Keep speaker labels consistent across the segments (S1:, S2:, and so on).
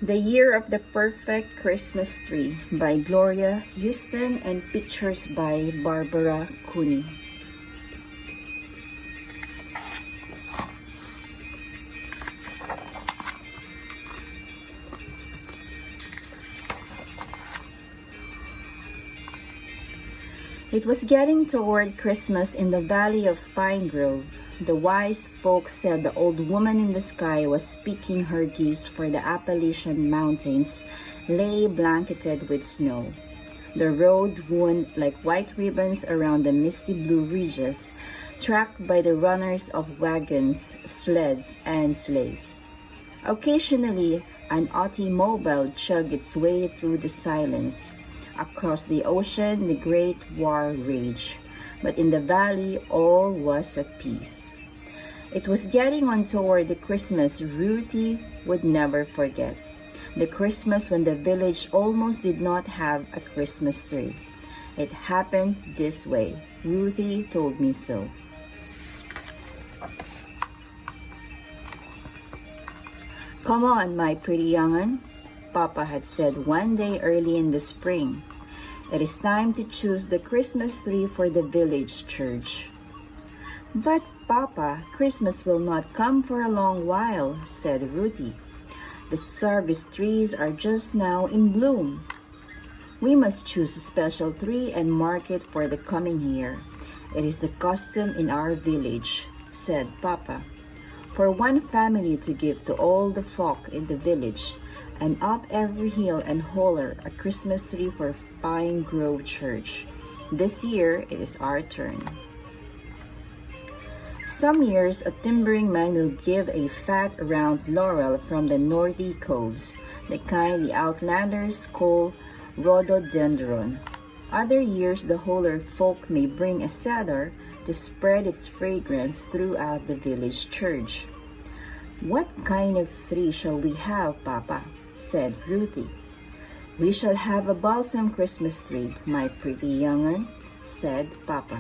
S1: The Year of the Perfect Christmas Tree by Gloria Houston and pictures by Barbara Cooney. It was getting toward Christmas in the valley of Pine Grove. The wise folks said the old woman in the sky was speaking her geese, for the Appalachian mountains lay blanketed with snow. The road wound like white ribbons around the misty blue ridges, tracked by the runners of wagons, sleds, and sleighs. Occasionally, an automobile chugged its way through the silence. Across the ocean, the great war raged, but in the valley, all was at peace. It was getting on toward the Christmas Ruthie would never forget. The Christmas when the village almost did not have a Christmas tree. It happened this way. Ruthie told me so. "Come on, my pretty young'un," Papa had said one day early in the spring. "It is time to choose the Christmas tree for the village church." "But Papa, Christmas will not come for a long while," said Ruthie. "The service trees are just now in bloom." "We must choose a special tree and mark it for the coming year. It is the custom in our village," said Papa, "for one family to give to all the folk in the village, and up every hill and holler a Christmas tree for Pine Grove Church. This year it is our turn." Some years a timbering man will give a fat round laurel from the northy coves, the kind the outlanders call rhododendron. Other years the holler folk may bring a cedar to spread its fragrance throughout the village church. "What kind of tree shall we have, Papa?" said Ruthie. "We shall have a balsam Christmas tree, my pretty young'un," said Papa.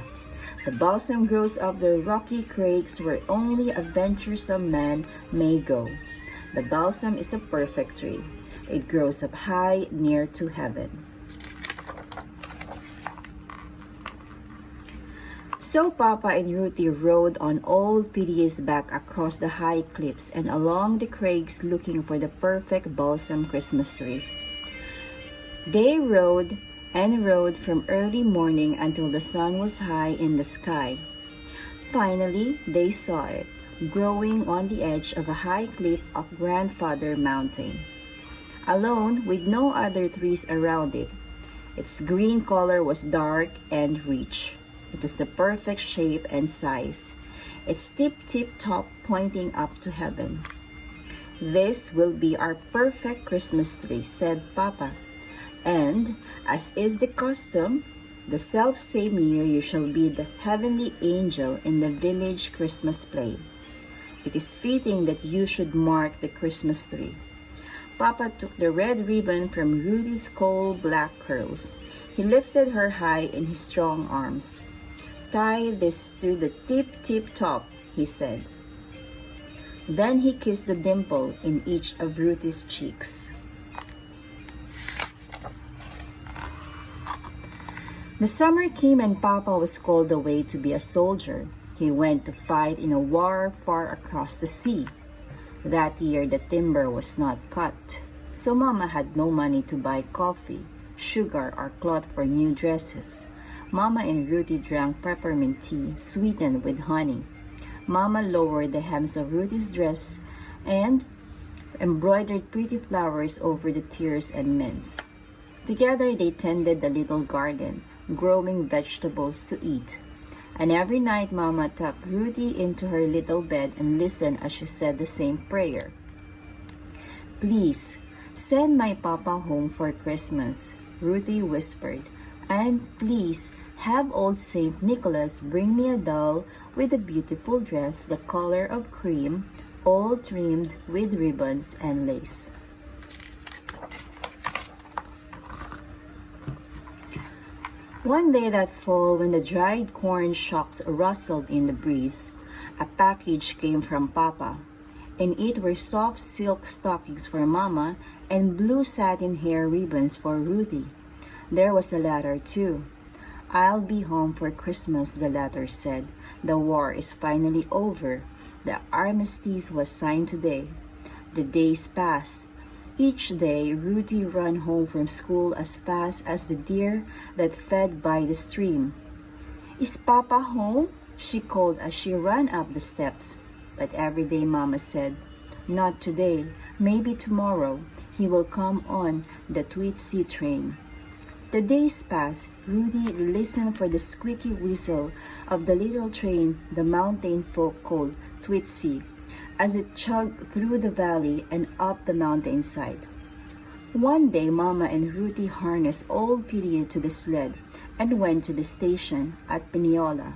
S1: "The balsam grows up the rocky crags where only a venturesome man may go. The balsam is a perfect tree. It grows up high near to heaven." So Papa and Ruthie rode on old Piti's back across the high cliffs and along the crags looking for the perfect balsam Christmas tree. They rode and rode from early morning until the sun was high in the sky. Finally, they saw it, growing on the edge of a high cliff of Grandfather Mountain. Alone, with no other trees around it, its green color was dark and rich. It was the perfect shape and size, its tip top pointing up to heaven. "This will be our perfect Christmas tree," said Papa. "And, as is the custom, the self-same year you shall be the heavenly angel in the village Christmas play. It is fitting that you should mark the Christmas tree." Papa took the red ribbon from Ruthie's coal-black curls. He lifted her high in his strong arms. "Tie this to the tip top," he said. Then he kissed the dimple in each of Ruthie's cheeks. The summer came and Papa was called away to be a soldier. He went to fight in a war far across the sea. That year the timber was not cut, so Mama had no money to buy coffee, sugar, or cloth for new dresses. Mama and Ruthie drank peppermint tea sweetened with honey. Mama lowered the hems of Ruthie's dress and embroidered pretty flowers over the tears and mints. Together they tended the little garden, growing vegetables to eat. And every night Mama tucked Ruthie into her little bed and listened as she said the same prayer. "Please, send my Papa home for Christmas," Ruthie whispered. "And please, have old Saint Nicholas bring me a doll with a beautiful dress the color of cream, all trimmed with ribbons and lace." One day that fall, when the dried corn shocks rustled in the breeze, a package came from Papa. In it were soft silk stockings for Mama and blue satin hair ribbons for Ruthie. There was a letter, too. "I'll be home for Christmas," the letter said. "The war is finally over. The armistice was signed today." The days passed. Each day, Ruthie ran home from school as fast as the deer that fed by the stream. "Is Papa home?" she called as she ran up the steps. But every day Mama said, "Not today, maybe tomorrow. He will come on the Twitsy train." The days passed. Ruthie listened for the squeaky whistle of the little train the mountain folk called Twitsy as it chugged through the valley and up the mountainside. One day Mama and Ruthie harnessed old Petey to the sled and went to the station at Pineola.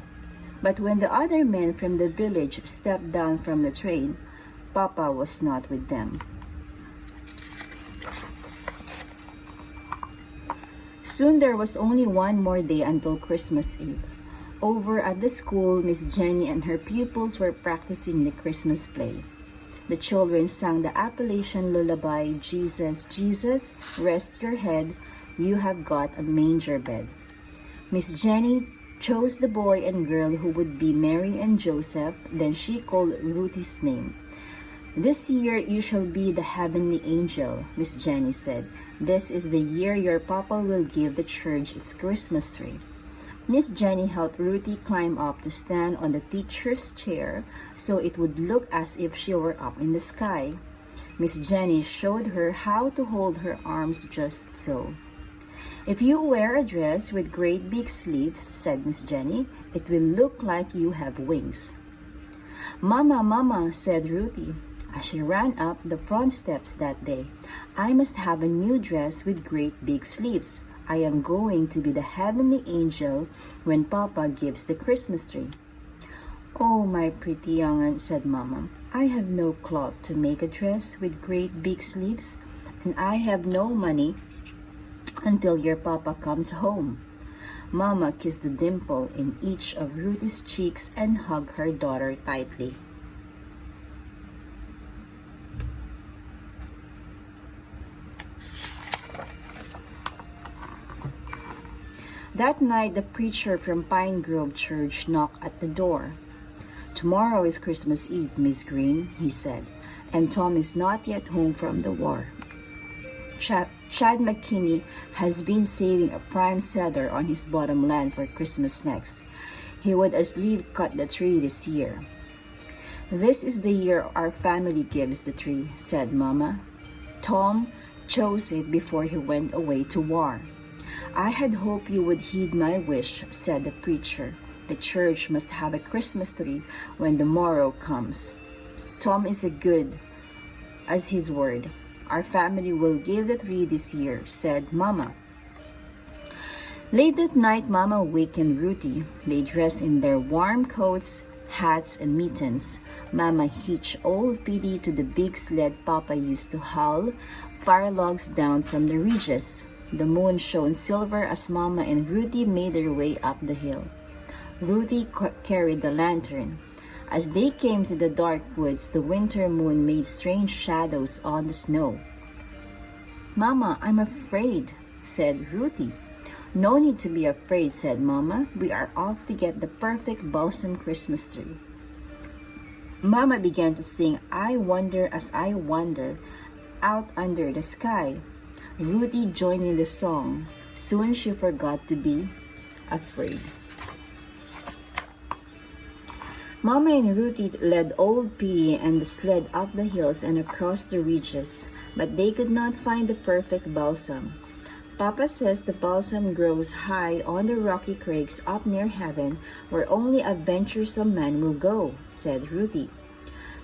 S1: But when the other men from the village stepped down from the train, Papa was not with them. Soon there was only one more day until Christmas Eve. Over at the school, Miss Jenny and her pupils were practicing the Christmas play. The children sang the Appalachian lullaby, "Jesus, Jesus, rest your head, you have got a manger bed." Miss Jenny chose the boy and girl who would be Mary and Joseph. Then she called Ruthie's name. "This year you shall be the heavenly angel," Miss Jenny said. "This is the year your papa will give the church its Christmas tree." Miss Jenny helped Ruthie climb up to stand on the teacher's chair so it would look as if she were up in the sky. Miss Jenny showed her how to hold her arms just so. "If you wear a dress with great big sleeves," said Miss Jenny, "it will look like you have wings." "Mama, Mama," said Ruthie, as she ran up the front steps that day, "I must have a new dress with great big sleeves. I am going to be the heavenly angel when Papa gives the Christmas tree." "Oh, my pretty young'un," said Mama, "I have no cloth to make a dress with great big sleeves, and I have no money until your Papa comes home." Mama kissed the dimple in each of Ruthie's cheeks and hugged her daughter tightly. That night, the preacher from Pine Grove Church knocked at the door. "Tomorrow is Christmas Eve, Miss Green," he said, "and Tom is not yet home from the war. Chad McKinney has been saving a prime cedar on his bottom land for Christmas next. He would as lief cut the tree this year." "This is the year our family gives the tree," said Mama. "Tom chose it before he went away to war." "I had hoped you would heed my wish," said the preacher. "The church must have a Christmas tree when the morrow comes. Tom is as good as his word. Our family will give the tree this year," said Mama. Late that night, Mama wakened Ruthie. They dressed in their warm coats, hats, and mittens. Mama hitched old Petey to the big sled Papa used to haul fire logs down from the ridges. The moon shone silver as Mama and Ruthie made their way up the hill. Ruthie carried the lantern. As they came to the dark woods, the winter moon made strange shadows on the snow. "Mama, I'm afraid," said Ruthie. "No need to be afraid," said Mama. "We are off to get the perfect balsam Christmas tree." Mama began to sing "I Wonder as I Wander" out under the sky. Ruthie joined in the song. Soon she forgot to be afraid. Mama and Ruthie led old Petey and the sled up the hills and across the ridges, but they could not find the perfect balsam. "Papa says the balsam grows high on the rocky crags up near heaven where only a venturesome man will go," said Ruthie.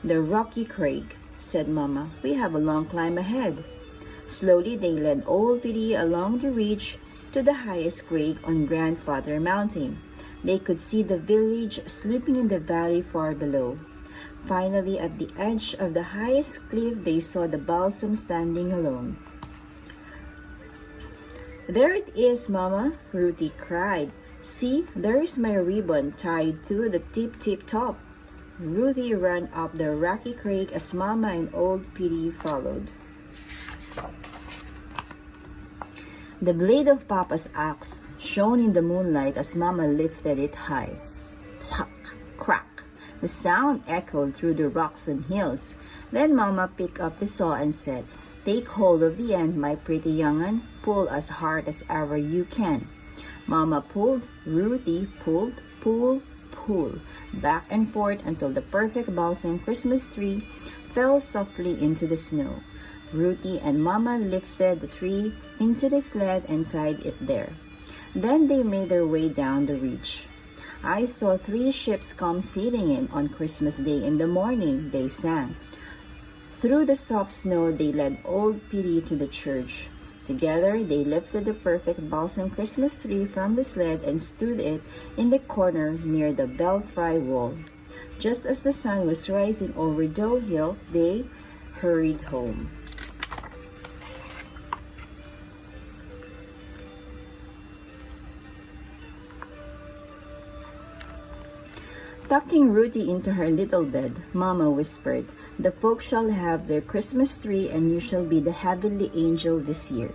S1: "The rocky crag," said Mama. "We have a long climb ahead." Slowly they led old Petey along the ridge to the highest crag on Grandfather Mountain. They could see the village sleeping in the valley far below. Finally, at the edge of the highest cliff, they saw the balsam standing alone. "There it is, Mama," Ruthie cried. "See, there is my ribbon tied to the tip-tip top." Ruthie ran up the rocky crag as Mama and old Petey followed. The blade of Papa's axe shone in the moonlight as Mama lifted it high. Whack, crack. The sound echoed through the rocks and hills. Then Mama picked up the saw and said, "Take hold of the end, my pretty young'un. Pull as hard as ever you can." Mama pulled, Ruthie pulled, pull, pull, back and forth until the perfect balsam Christmas tree fell softly into the snow. Ruthie and Mama lifted the tree into the sled and tied it there. Then they made their way down the ridge. "I saw 3 ships come sailing in on Christmas Day in the morning," they sang. Through the soft snow, they led old Petey to the church. Together, they lifted the perfect balsam Christmas tree from the sled and stood it in the corner near the belfry wall. Just as the sun was rising over Doe Hill, they hurried home. Tucking Ruthie into her little bed, Mama whispered, "The folks shall have their Christmas tree and you shall be the heavenly angel this year."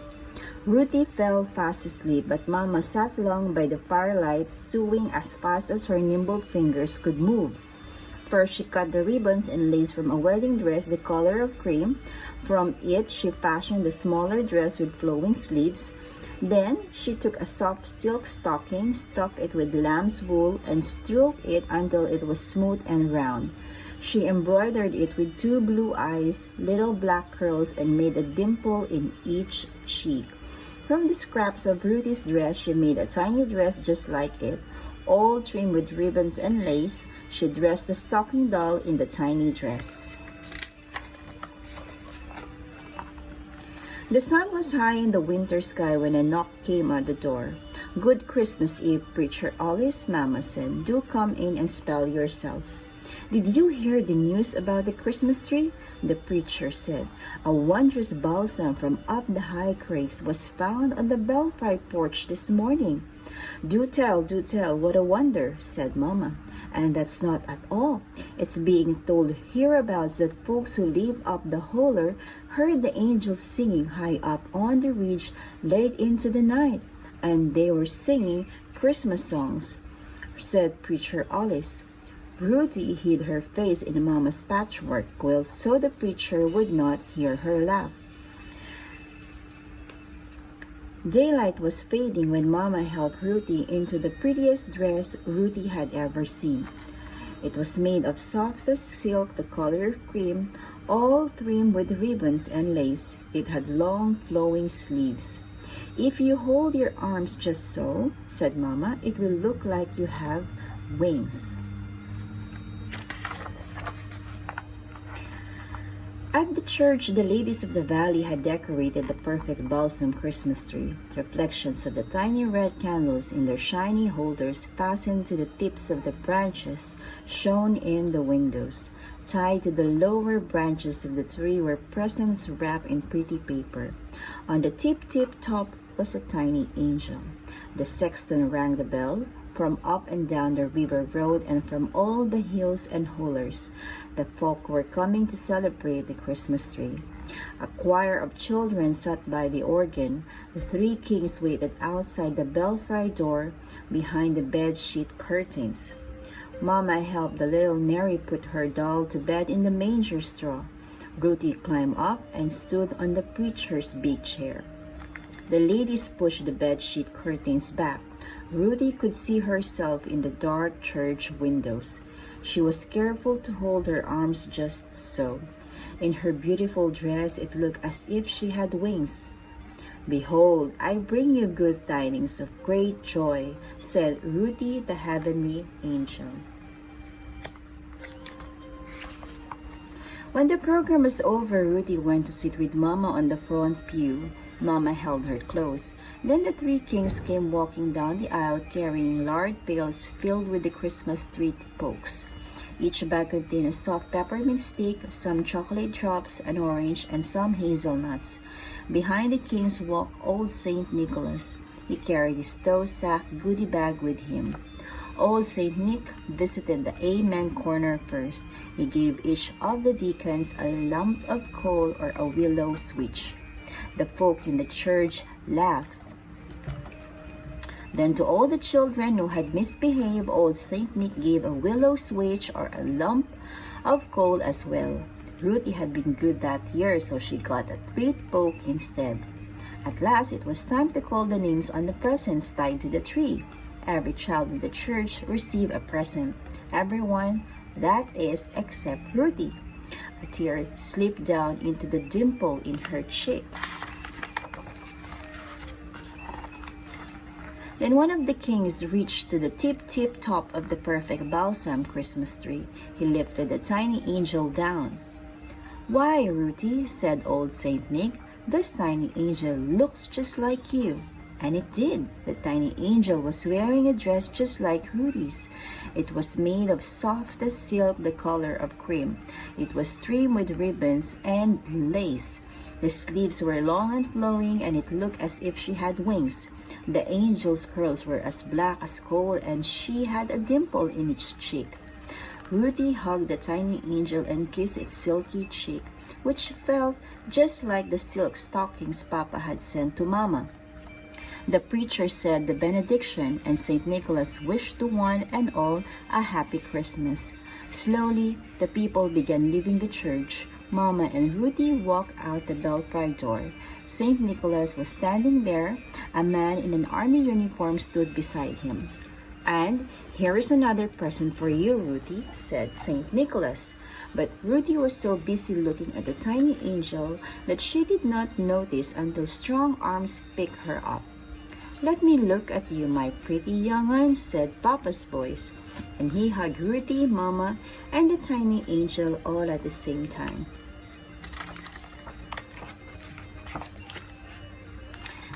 S1: Ruthie fell fast asleep, but Mama sat long by the firelight, sewing as fast as her nimble fingers could move. First, she cut the ribbons and lace from a wedding dress the color of cream. From it, she fashioned the smaller dress with flowing sleeves. Then she took a soft silk stocking, stuffed it with lamb's wool, and stroked it until it was smooth and round. She embroidered it with 2 blue eyes, little black curls, and made a dimple in each cheek. From the scraps of Ruthie's dress, she made a tiny dress just like it, all trimmed with ribbons and lace. She dressed the stocking doll in the tiny dress. The sun was high in the winter sky when a knock came at the door. "Good Christmas Eve, Preacher Alice," Mama said. "Do come in and spell yourself." "Did you hear the news about the Christmas tree?" the preacher said. "A wondrous balsam from up the high crags was found on the belfry porch this morning." Do tell, what a wonder," said Mama. "And that's not at all. It's being told hereabouts that folks who live up the holler heard the angels singing high up on the ridge late into the night. And they were singing Christmas songs," said Preacher Alice. Ruthie hid her face in Mama's patchwork quilt so the preacher would not hear her laugh. Daylight was fading when Mama helped Ruthie into the prettiest dress Ruthie had ever seen. It was made of softest silk the color of cream, all trimmed with ribbons and lace. It had long flowing sleeves. "If you hold your arms just so," said Mama, "it will look like you have wings." At the church, the ladies of the valley had decorated the perfect balsam Christmas tree. Reflections of the tiny red candles in their shiny holders fastened to the tips of the branches shone in the windows. Tied to the lower branches of the tree were presents wrapped in pretty paper. On the tip top was a tiny angel. The sexton rang the bell. From up and down the river road and from all the hills and hollers, the folk were coming to celebrate the Christmas tree. A choir of children sat by the organ. The 3 kings waited outside the belfry door behind the bedsheet curtains. Mama helped the little Mary put her doll to bed in the manger straw. Ruthie climbed up and stood on the preacher's big chair. The ladies pushed the bedsheet curtains back. Ruthie could see herself in the dark church windows. She was careful to hold her arms just so. In her beautiful dress, it looked as if she had wings. "Behold, I bring you good tidings of great joy," said Ruthie, the heavenly angel. When the program was over, Ruthie went to sit with Mama on the front pew. Mama held her close. Then the 3 kings came walking down the aisle carrying lard pails filled with the Christmas tree pokes. Each bag contained a soft peppermint stick, some chocolate drops, an orange, and some hazelnuts. Behind the kings walked old Saint Nicholas. He carried his tow sack goodie bag with him. Old Saint Nick visited the Amen corner first. He gave each of the deacons a lump of coal or a willow switch. The folk in the church laughed. Then to all the children who had misbehaved, old Saint Nick gave a willow switch or a lump of coal as well. Ruthie had been good that year, so she got a treat poke instead. At last, it was time to call the names on the presents tied to the tree. Every child in the church received a present. Everyone, that is, except Ruthie. A tear slipped down into the dimple in her cheek. Then one of the kings reached to the tip top of the perfect balsam Christmas tree. He lifted the tiny angel down. "Why, Ruthie," said old Saint Nick, "this tiny angel looks just like you." And it did. The tiny angel was wearing a dress just like Ruthie's. It was made of softest silk, the color of cream. It was trimmed with ribbons and lace. The sleeves were long and flowing, and it looked as if she had wings. The angel's curls were as black as coal, and she had a dimple in each cheek. Ruthie hugged the tiny angel and kissed its silky cheek, which felt just like the silk stockings Papa had sent to Mama. The preacher said the benediction, and St. Nicholas wished to one and all a happy Christmas. Slowly, the people began leaving the church. Mama and Ruthie walked out the belfry door. St. Nicholas was standing there. A man in an army uniform stood beside him. "And here is another present for you, Ruthie," said St. Nicholas. But Ruthie was so busy looking at the tiny angel that she did not notice until strong arms picked her up. "Let me look at you, my pretty young one," said Papa's voice. And he hugged Ruthie, Mama, and the tiny angel all at the same time.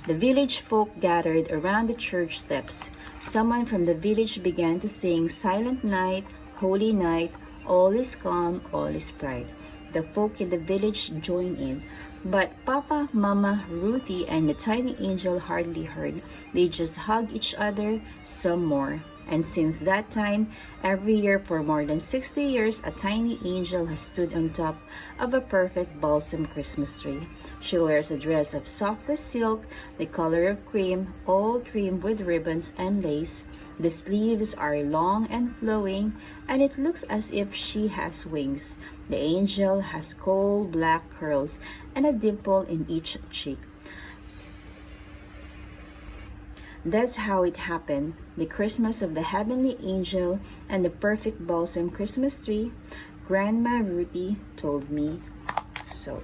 S1: The village folk gathered around the church steps. Someone from the village began to sing, "Silent night, holy night, all is calm, all is bright." The folk in the village joined in. But Papa, Mama, Ruthie, and the tiny angel hardly heard. They just hugged each other some more. And since that time, every year for more than 60 years, a tiny angel has stood on top of a perfect balsam Christmas tree. She wears a dress of softest silk, the color of cream, all trimmed with ribbons and lace. The sleeves are long and flowing, and it looks as if she has wings. The angel has coal black curls and a dimple in each cheek. That's how it happened. The Christmas of the heavenly angel and the perfect balsam Christmas tree. Grandma Ruthie told me so.